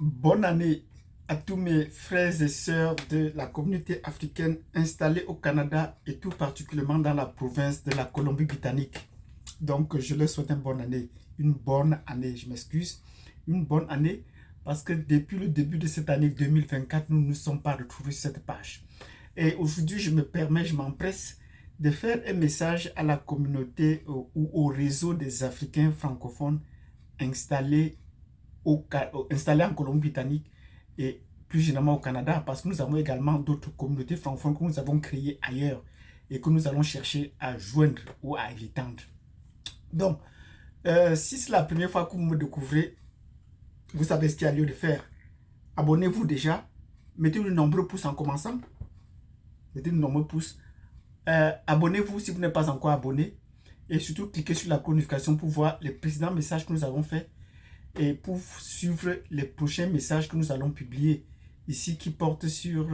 Bonne année à tous mes frères et sœurs de la communauté africaine installée au Canada et tout particulièrement dans la province de la Colombie-Britannique. Donc, je leur souhaite une bonne année, je m'excuse, une bonne année parce que depuis le début de cette année 2024, nous ne nous sommes pas retrouvés sur cette page. Et aujourd'hui, je m'empresse de faire un message à la communauté ou au réseau des Africains francophones installés installés en Colombie-Britannique et plus généralement au Canada, parce que nous avons également d'autres communautés francophones que nous avons créées ailleurs et que nous allons chercher à joindre ou à étendre. Donc, si c'est la première fois que vous me découvrez, vous savez ce qu'il y a lieu de faire. Abonnez-vous déjà, mettez le nombreux pouces en commençant, mettez le nombreux pouces. Abonnez-vous si vous n'êtes pas encore abonné et surtout cliquez sur la notification pour voir les précédents messages que nous avons faits et pour suivre les prochains messages que nous allons publier ici qui portent sur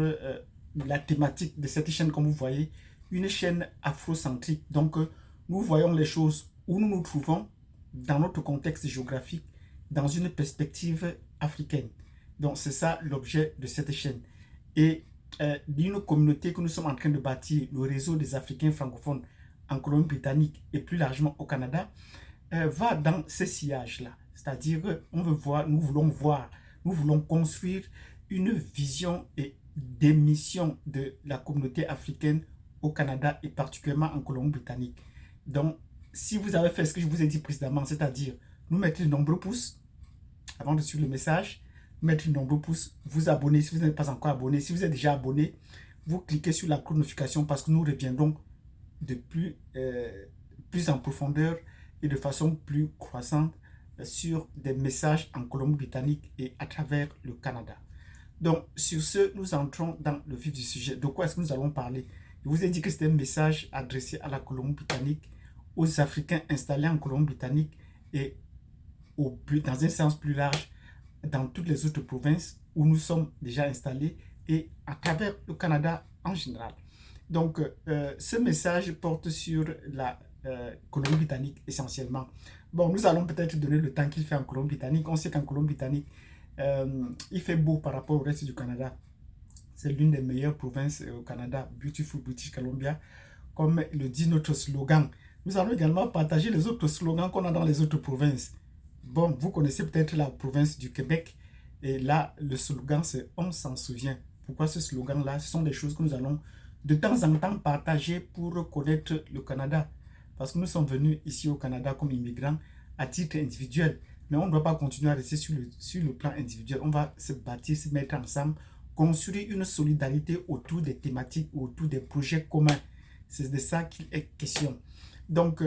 la thématique de cette chaîne, comme vous voyez, une chaîne afrocentrique. Donc, nous voyons les choses où nous nous trouvons dans notre contexte géographique, dans une perspective africaine. Donc, c'est ça l'objet de cette chaîne. Et d'une communauté que nous sommes en train de bâtir, le réseau des Africains francophones en Colombie-Britannique et plus largement au Canada, va dans ce sillage-là. C'est-à-dire, nous voulons construire une vision et des missions de la communauté africaine au Canada et particulièrement en Colombie-Britannique. Donc, si vous avez fait ce que je vous ai dit précédemment, c'est-à-dire nous mettre de nombreux pouces avant de suivre le message, mettre de nombreux pouces, vous abonner si vous n'êtes pas encore abonné. Si vous êtes déjà abonné, vous cliquez sur la notification parce que nous reviendrons de plus en profondeur et de façon plus croissante sur des messages en Colombie-Britannique et à travers le Canada. Donc, sur ce, nous entrons dans le vif du sujet. De quoi est-ce que nous allons parler? Je vous ai dit que c'était un message adressé à la Colombie-Britannique, aux Africains installés en Colombie-Britannique et dans un sens plus large, dans toutes les autres provinces où nous sommes déjà installés et à travers le Canada en général. Donc, ce message porte sur la Colombie-Britannique essentiellement. Bon, nous allons peut-être donner le temps qu'il fait en Colombie-Britannique. On sait qu'en Colombie-Britannique, il fait beau par rapport au reste du Canada. C'est l'une des meilleures provinces au Canada, Beautiful British Columbia, comme le dit notre slogan. Nous allons également partager les autres slogans qu'on a dans les autres provinces. Bon, vous connaissez peut-être la province du Québec. Et là, le slogan, c'est « On s'en souvient ». Pourquoi ce slogan-là? Ce sont des choses que nous allons de temps en temps partager pour connaître le Canada. Parce que nous sommes venus ici au Canada comme immigrants à titre individuel. Mais on ne doit pas continuer à rester sur le plan individuel. On va se bâtir, se mettre ensemble, construire une solidarité autour des thématiques, autour des projets communs. C'est de ça qu'il est question. Donc,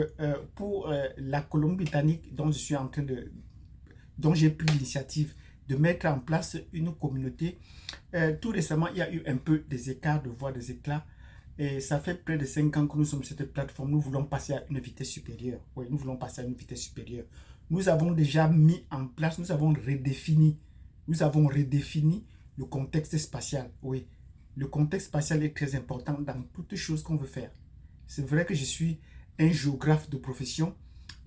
pour la Colombie-Britannique, dont j'ai pris l'initiative de mettre en place une communauté, tout récemment, il y a eu un peu des écarts de voix, des éclats. Et ça fait près de 5 ans que nous sommes sur cette plateforme. Nous voulons passer à une vitesse supérieure. Oui, nous voulons passer à une vitesse supérieure. Nous avons déjà mis en place, nous avons redéfini le contexte spatial. Oui, le contexte spatial est très important dans toutes choses qu'on veut faire. C'est vrai que je suis un géographe de profession.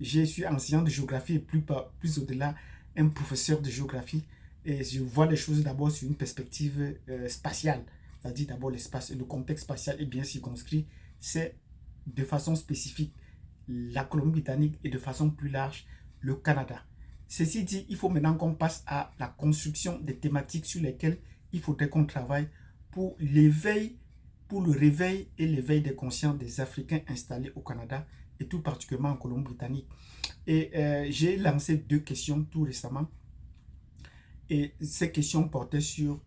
Je suis enseignant de géographie et plus au-delà, un professeur de géographie. Et je vois les choses d'abord sur une perspective spatiale. C'est-à-dire d'abord l'espace, le contexte spatial est bien circonscrit. C'est de façon spécifique la Colombie-Britannique et de façon plus large le Canada. Ceci dit, il faut maintenant qu'on passe à la construction des thématiques sur lesquelles il faudrait qu'on travaille pour l'éveil, pour le réveil et l'éveil des consciences des Africains installés au Canada et tout particulièrement en Colombie-Britannique. Et j'ai lancé 2 questions tout récemment. Et ces questions portaient sur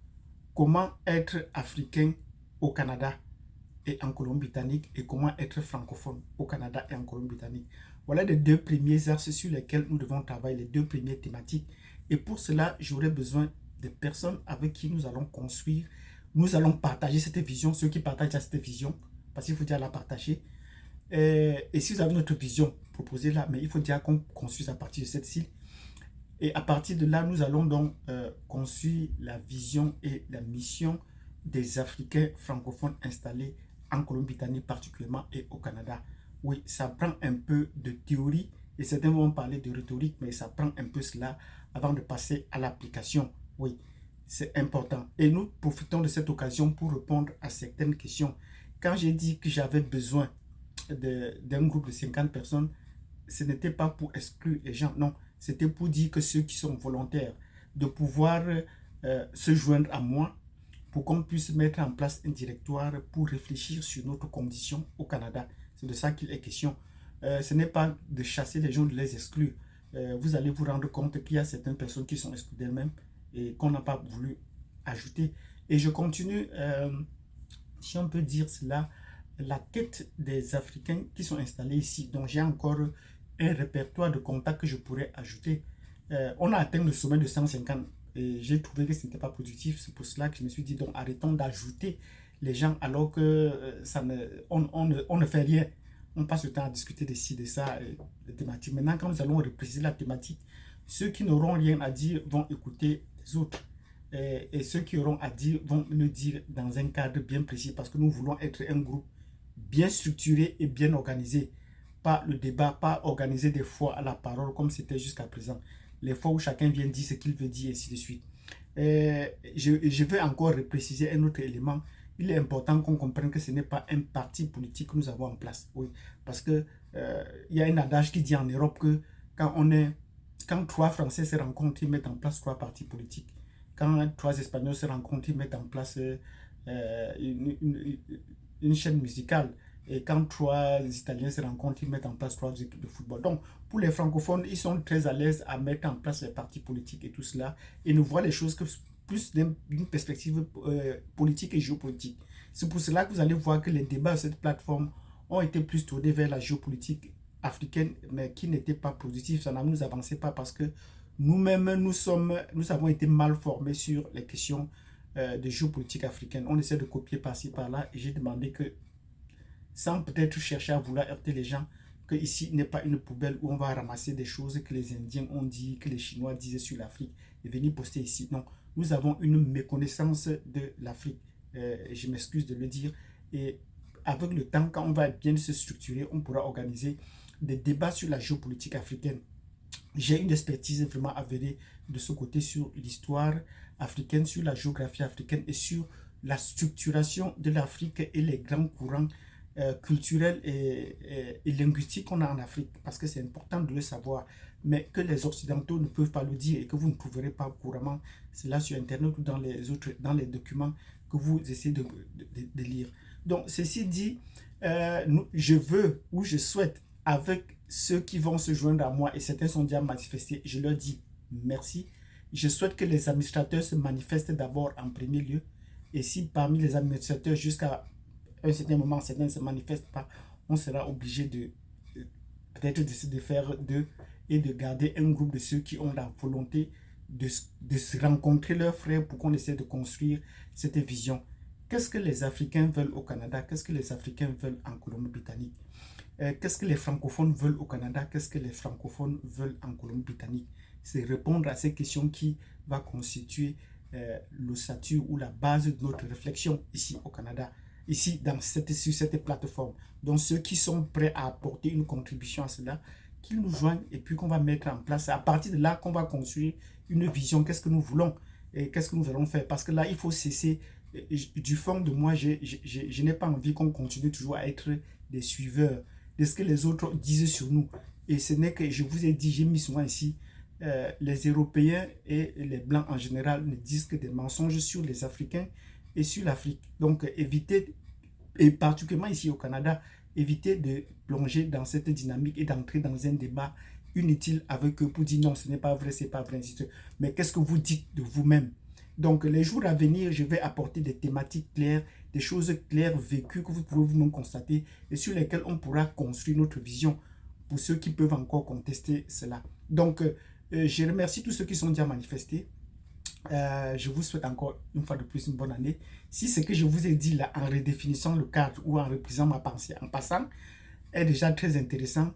comment être africain au Canada et en Colombie-Britannique et comment être francophone au Canada et en Colombie-Britannique. Voilà les 2 premiers axes sur lesquels nous devons travailler, les 2 premières thématiques. Et pour cela, j'aurai besoin de personnes avec qui nous allons construire, nous allons partager cette vision, ceux qui partagent cette vision, parce qu'il faut déjà la partager. Et si vous avez notre vision, proposez-la, mais il faut déjà qu'on construise à partir de cette cible. Et à partir de là, nous allons donc construire la vision et la mission des Africains francophones installés en Colombie-Britannique particulièrement et au Canada. Oui, ça prend un peu de théorie et certains vont parler de rhétorique, mais ça prend un peu cela avant de passer à l'application. Oui, c'est important. Et nous profitons de cette occasion pour répondre à certaines questions. Quand j'ai dit que j'avais besoin d'un groupe de 50 personnes, ce n'était pas pour exclure les gens, non. C'était pour dire que ceux qui sont volontaires de pouvoir se joindre à moi pour qu'on puisse mettre en place un directoire pour réfléchir sur notre condition au Canada. C'est de ça qu'il est question. Ce n'est pas de chasser les gens, de les exclure. Vous allez vous rendre compte qu'il y a certaines personnes qui sont exclues d'elles-mêmes et qu'on n'a pas voulu ajouter. Et je continue, si on peut dire cela, la quête des Africains qui sont installés ici. Donc j'ai encore un répertoire de contacts que je pourrais ajouter. On a atteint le sommet de 150 et j'ai trouvé que ce n'était pas productif. C'est pour cela que je me suis dit, donc arrêtons d'ajouter les gens alors que on ne fait rien. On passe le temps à discuter de ci, de ça, des thématiques. Maintenant, quand nous allons repréciser la thématique, ceux qui n'auront rien à dire vont écouter les autres. Et ceux qui auront à dire vont le dire dans un cadre bien précis parce que nous voulons être un groupe bien structuré et bien organisé. Pas le débat, pas organiser des fois à la parole comme c'était jusqu'à présent. Les fois où chacun vient dire ce qu'il veut dire et ainsi de suite. Je veux encore préciser un autre élément. Il est important qu'on comprenne que ce n'est pas un parti politique que nous avons en place. Oui, parce que y a un adage qui dit en Europe que quand trois Français se rencontrent, ils mettent en place trois partis politiques. Quand trois Espagnols se rencontrent, ils mettent en place une chaîne musicale. Et quand trois Italiens se rencontrent, ils mettent en place trois équipes de football. Donc, pour les francophones, ils sont très à l'aise à mettre en place les partis politiques et tout cela. Et ne voient les choses que plus d'une perspective politique et géopolitique. C'est pour cela que vous allez voir que les débats de cette plateforme ont été plus tournés vers la géopolitique africaine, mais qui n'était pas positif. Ça ne nous avançait pas parce que nous-mêmes, nous avons été mal formés sur les questions de géopolitique africaine. On essaie de copier par-ci, par-là. Et j'ai demandé que, sans peut-être chercher à vouloir heurter les gens, que ici n'est pas une poubelle où on va ramasser des choses que les Indiens ont dit, que les Chinois disaient sur l'Afrique et venir poster ici. Non, nous avons une méconnaissance de l'Afrique. Je m'excuse de le dire. Et avec le temps, quand on va bien se structurer, on pourra organiser des débats sur la géopolitique africaine. J'ai une expertise vraiment avérée de ce côté sur l'histoire africaine, sur la géographie africaine et sur la structuration de l'Afrique et les grands courants culturels et linguistiques qu'on a en Afrique, parce que c'est important de le savoir, mais que les Occidentaux ne peuvent pas le dire et que vous ne trouverez pas couramment, c'est là sur Internet ou dans les documents que vous essayez de lire. Donc, ceci dit, je veux ou je souhaite, avec ceux qui vont se joindre à moi, et certains sont déjà manifestés, je leur dis merci. Je souhaite que les administrateurs se manifestent d'abord en premier lieu. Et si parmi les administrateurs, jusqu'à un certain moment, certains ne se manifestent pas, on sera obligé de peut-être de faire deux et de garder un groupe de ceux qui ont la volonté de se rencontrer leurs frères pour qu'on essaie de construire cette vision. Qu'est-ce que les Africains veulent au Canada? Qu'est-ce que les Africains veulent en Colombie-Britannique? Qu'est-ce que les francophones veulent au Canada? Qu'est-ce que les francophones veulent en Colombie-Britannique? C'est répondre à ces questions qui va constituer l'ossature ou la base de notre réflexion ici au Canada, ici sur cette plateforme. Donc ceux qui sont prêts à apporter une contribution à cela, qu'ils nous joignent et puis qu'on va mettre en place. C'est à partir de là qu'on va construire une vision. Qu'est-ce que nous voulons et qu'est-ce que nous allons faire? Parce que là, il faut cesser. Du fond de moi, je n'ai pas envie qu'on continue toujours à être des suiveurs de ce que les autres disent sur nous. Et ce n'est que, je vous ai dit, j'ai mis souvent ici, les Européens et les Blancs en général ne disent que des mensonges sur les Africains et sur l'Afrique. Donc, évitez, et particulièrement ici au Canada, évitez de plonger dans cette dynamique et d'entrer dans un débat inutile avec eux pour dire non, ce n'est pas vrai, c'est pas vrai, ainsi de suite. Mais qu'est-ce que vous dites de vous-même? Donc, les jours à venir, je vais apporter des thématiques claires, des choses claires, vécues, que vous pouvez vous-même constater et sur lesquelles on pourra construire notre vision pour ceux qui peuvent encore contester cela. Donc, je remercie tous ceux qui sont déjà manifestés. Je vous souhaite encore une fois de plus une bonne année. Si ce que je vous ai dit là, en redéfinissant le cadre ou en reprisant ma pensée en passant, est déjà très intéressant,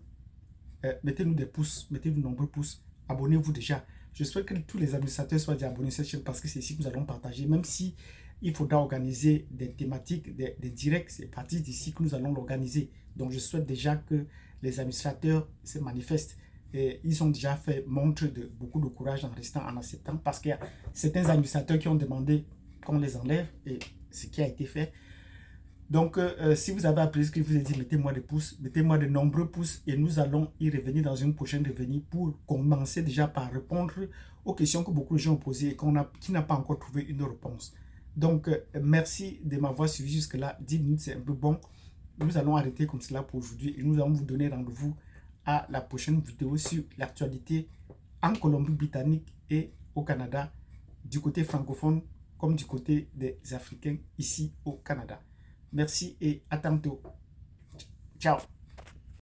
mettez-nous des pouces, mettez-nous de nombreux pouces, abonnez-vous déjà. Je souhaite que tous les administrateurs soient déjà abonnés à cette chaîne parce que c'est ici que nous allons partager. Même si il faudra organiser des thématiques, des directs, c'est à partir d'ici que nous allons l'organiser. Donc je souhaite déjà que les administrateurs se manifestent. ils ont déjà fait montre de beaucoup de courage en restant, en acceptant, parce qu'il y a certains administrateurs qui ont demandé qu'on les enlève, et ce qui a été fait. Donc, si vous avez appris ce que je vous ai dit, mettez-moi des pouces, mettez-moi de nombreux pouces, et nous allons y revenir dans une prochaine revenue pour commencer déjà par répondre aux questions que beaucoup de gens ont posées et qui n'a pas encore trouvé une réponse. Donc, merci de m'avoir suivi jusque-là. 10 minutes, c'est un peu bon. Nous allons arrêter comme cela pour aujourd'hui et nous allons vous donner rendez-vous à la prochaine vidéo sur l'actualité en Colombie-Britannique et au Canada, du côté francophone comme du côté des Africains ici au Canada. Merci et à tantôt. Ciao.